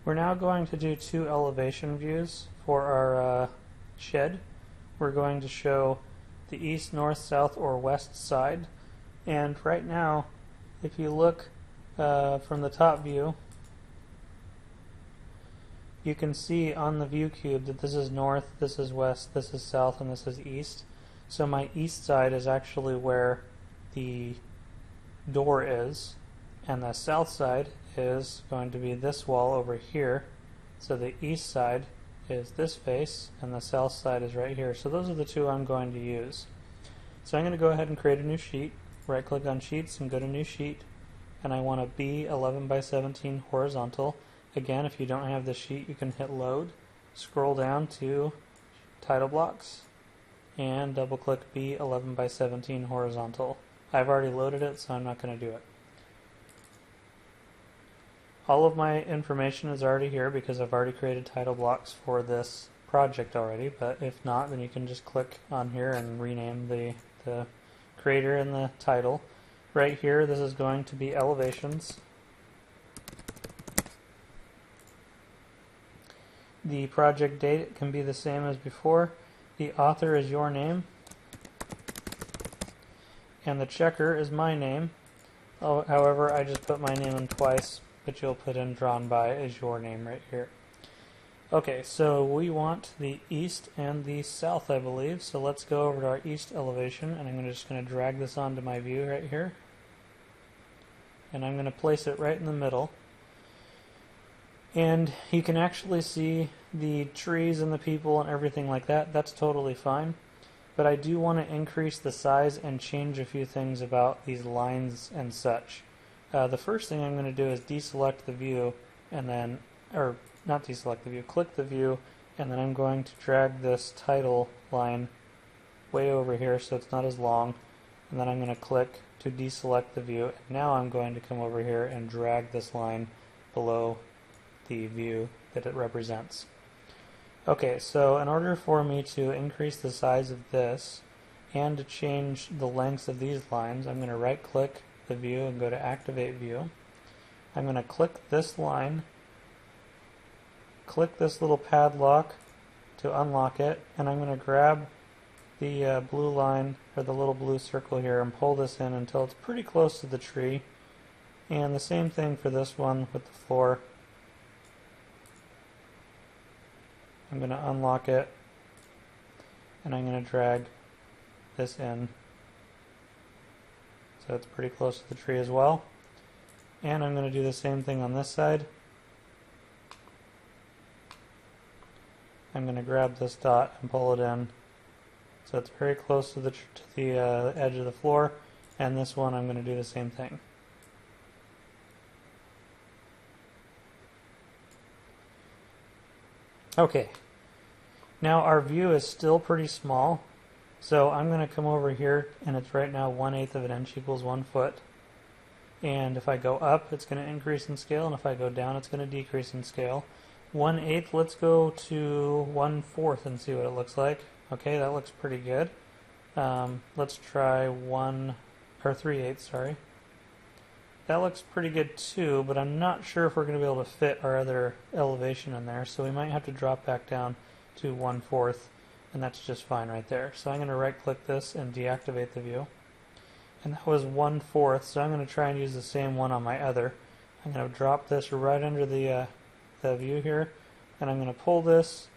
We're now going to do two elevation views for our shed. We're going to show the east, north, south, or west side. And right now, if you look from the top view, you can see on the view cube that this is north, this is west, this is south, and this is east. So my east side is actually where the door is, and the south side is going to be this wall over here. So the east side is this face, and the south side is right here. So those are the two I'm going to use. So I'm going to go ahead and create a new sheet. Right click on Sheets and go to New Sheet, and I want a B11 by 17 horizontal. Again, if you don't have the sheet, you can hit Load, scroll down to Title Blocks, and double click B11 by 17 horizontal. I've already loaded it, so I'm not going to do it. All of my information is already here because I've already created title blocks for this project already, but if not, then you can just click on here and rename the creator and the title. Right here, this is going to be elevations. The project date can be the same as before. The author is your name, and the checker is my name. Oh, however, I just put my name in twice, but you'll put in drawn by as your name right here. Okay, so we want the east and the south, I believe. So let's go over to our east elevation, and I'm just going to drag this onto my view right here. And I'm going to place it right in the middle. And you can actually see the trees and the people and everything like that. That's totally fine. But I do want to increase the size and change a few things about these lines and such. The first thing I'm going to do is deselect the view, and then, or not deselect the view, click the view, and then I'm going to drag this title line way over here so it's not as long, and then I'm going to click to deselect the view, and now I'm going to come over here and drag this line below the view that it represents. Okay, so in order for me to increase the size of this and to change the lengths of these lines, I'm going to right click the view and go to Activate View. I'm going to click this line, click this little padlock to unlock it, and I'm going to grab the blue line, or the little blue circle here, and pull this in until it's pretty close to the tree. And the same thing for this one with the floor. I'm going to unlock it, and I'm going to drag this in so it's pretty close to the tree as well. And I'm going to do the same thing on this side. I'm going to grab this dot and pull it in so it's very close to the edge of the floor, and this one I'm going to do the same thing. Okay, now our view is still pretty small, so I'm going to come over here, and it's right now 1/8 of an inch equals 1 foot. And if I go up, it's going to increase in scale, and if I go down, it's going to decrease in scale. 1/8, let's go to 1/4 and see what it looks like. Okay, that looks pretty good. Let's try 3/8, sorry. That looks pretty good too, but I'm not sure if we're going to be able to fit our other elevation in there, so we might have to drop back down to 1/4, and that's just fine right there. So I'm going to right click this and deactivate the view. And that was 1/4, so I'm going to try and use the same one on my other. I'm going to drop this right under the view here, and I'm going to pull this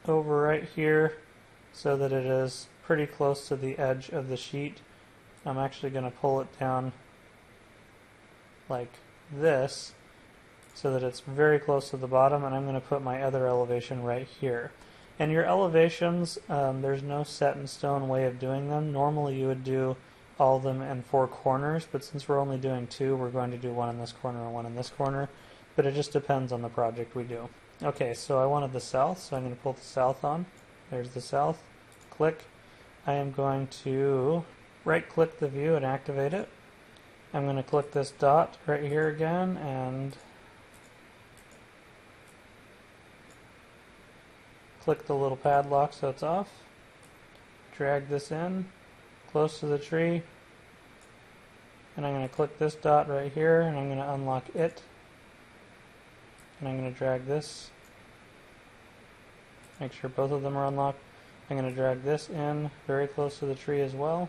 over right here so that it is pretty close to the edge of the sheet. I'm actually going to pull it down like this so that it's very close to the bottom, and I'm going to put my other elevation right here. And your elevations, there's no set in stone way of doing them. Normally you would do all of them in 4 corners, but since we're only doing 2, we're going to do one in this corner and one in this corner, but it just depends on the project we do. Okay, so I wanted the south, so I'm going to pull the south on. There's the south. Click. I am going to right click the view and activate it. I'm going to click this dot right here again and click the little padlock so it's off. Drag this in close to the tree, and I'm going to click this dot right here, and I'm going to unlock it. and I'm going to drag this. Make sure both of them are unlocked. I'm going to drag this in very close to the tree as well.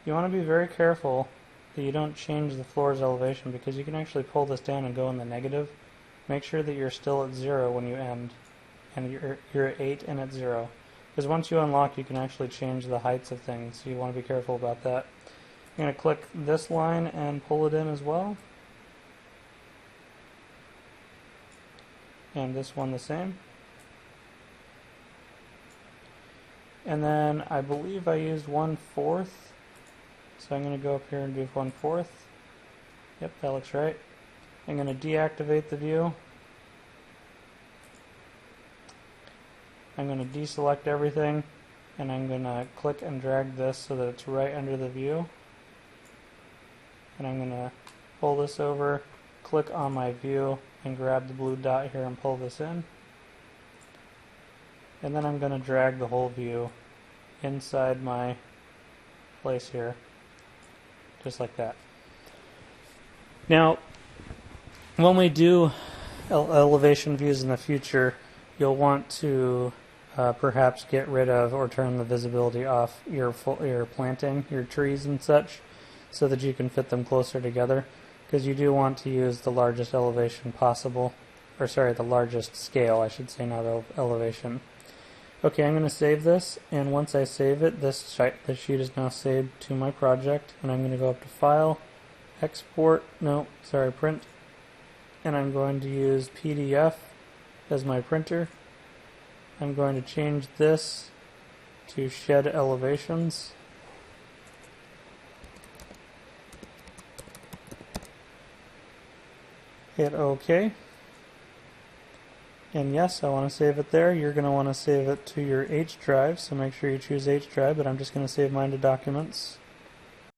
You want to be very careful that you don't change the floor's elevation, because you can actually pull this down and go in the negative. Make sure that you're still at 0 when you end, and you're at 8 and at 0. Because once you unlock, you can actually change the heights of things, so you want to be careful about that. I'm going to click this line and pull it in as well. And this one the same. And then I believe I used 1/4. So I'm going to go up here and do 1/4. Yep, that looks right. I'm going to deactivate the view. I'm going to deselect everything, and I'm going to click and drag this so that it's right under the view. And I'm going to pull this over, click on my view, and grab the blue dot here and pull this in. And then I'm going to drag the whole view inside my place here, just like that. Now, when we do elevation views in the future, you'll want to perhaps get rid of or turn the visibility off your planting, your trees and such, so that you can fit them closer together, because you do want to use the largest elevation possible, or sorry, the largest scale, I should say, not elevation. Okay, I'm going to save this, and once I save it, this sheet is now saved to my project, and I'm going to go up to File, Print, and I'm going to use PDF as my printer. I'm going to change this to Shed Elevations. Hit OK. And yes, I want to save it there. You're going to want to save it to your H drive, so make sure you choose H drive, but I'm just going to save mine to Documents.